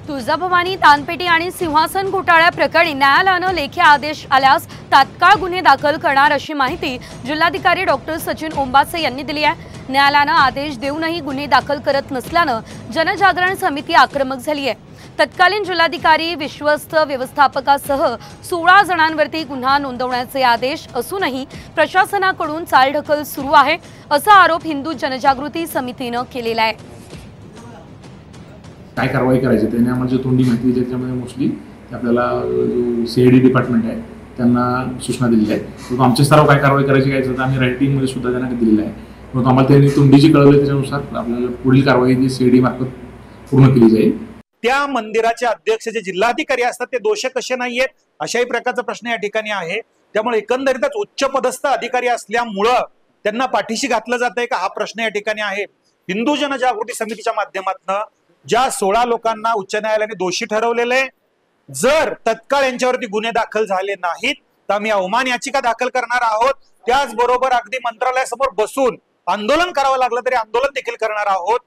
तुळजाभवानी दानपेटी आणि सिंहासन घोटाळ्याप्रकरणी न्यायालयानं लेखी आदेश आल्यास तात्काळ गुन्हे दाखल करणार अशी माहिती जिल्हाधिकारी डॉक्टर सचिन ओंबासे यांनी दिली आहे। न्यायालयानं आदेश देऊनही गुन्हे दाखल करत नसल्यानं जनजागरण समिती आक्रमक झाली आहे। तत्कालीन जिल्हाधिकारी विश्वस्त व्यवस्थापकासह 16 जणांवरती गुन्हा नोंदवण्याचे आदेश असूनही प्रशासनाकडून चालढकल सुरू आहे असा आरोप हिंदू जनजागृती समितीनं केलेला आहे। काय कारवाई करायची त्याने आम्हाला जो तोंडी माहिती दिली त्याच्यामध्ये मोस्टली आपल्याला जो सीआयडी डिपार्टमेंट आहे त्यांना सूचना दिलेली आहे। तो आमच्या स्तरावर काय कारवाई करायची काय तर आम्ही रायटिंगमध्ये सुद्धा त्यांना दिलेलं आहे। मग आम्हाला त्यांनी तोंडीची कळवली त्याच्यानुसार आपल्याला पुढील कारवाई जी सीआयडी मार्फत पूर्ण केली जाईल। त्या मंदिराचे अध्यक्ष जे जिल्हाधिकारी असतात ते दोषी कसे नाहीयेत अशाही प्रकारचा प्रश्न या ठिकाणी आहे। त्यामुळे एकंदरीतच उच्च पदस्थ अधिकारी असल्यामुळं त्यांना पाठीशी घातलं जातंय का हा प्रश्न या ठिकाणी आहे। हिंदू जनजागृती समितीच्या माध्यमातून ज्या 16 लोकांना उच्च न्यायालयाने दोषी ठरवलेले आहे, जर तत्काळ यांच्यावरती गुन्हे दाखल झाले नाहीत तर आम्ही अवमान याचिका दाखल करणार आहोत। त्याचबरोबर अगदी मंत्रालयासमोर बसून आंदोलन करावं लागलं तरी आंदोलन देखील करणार आहोत।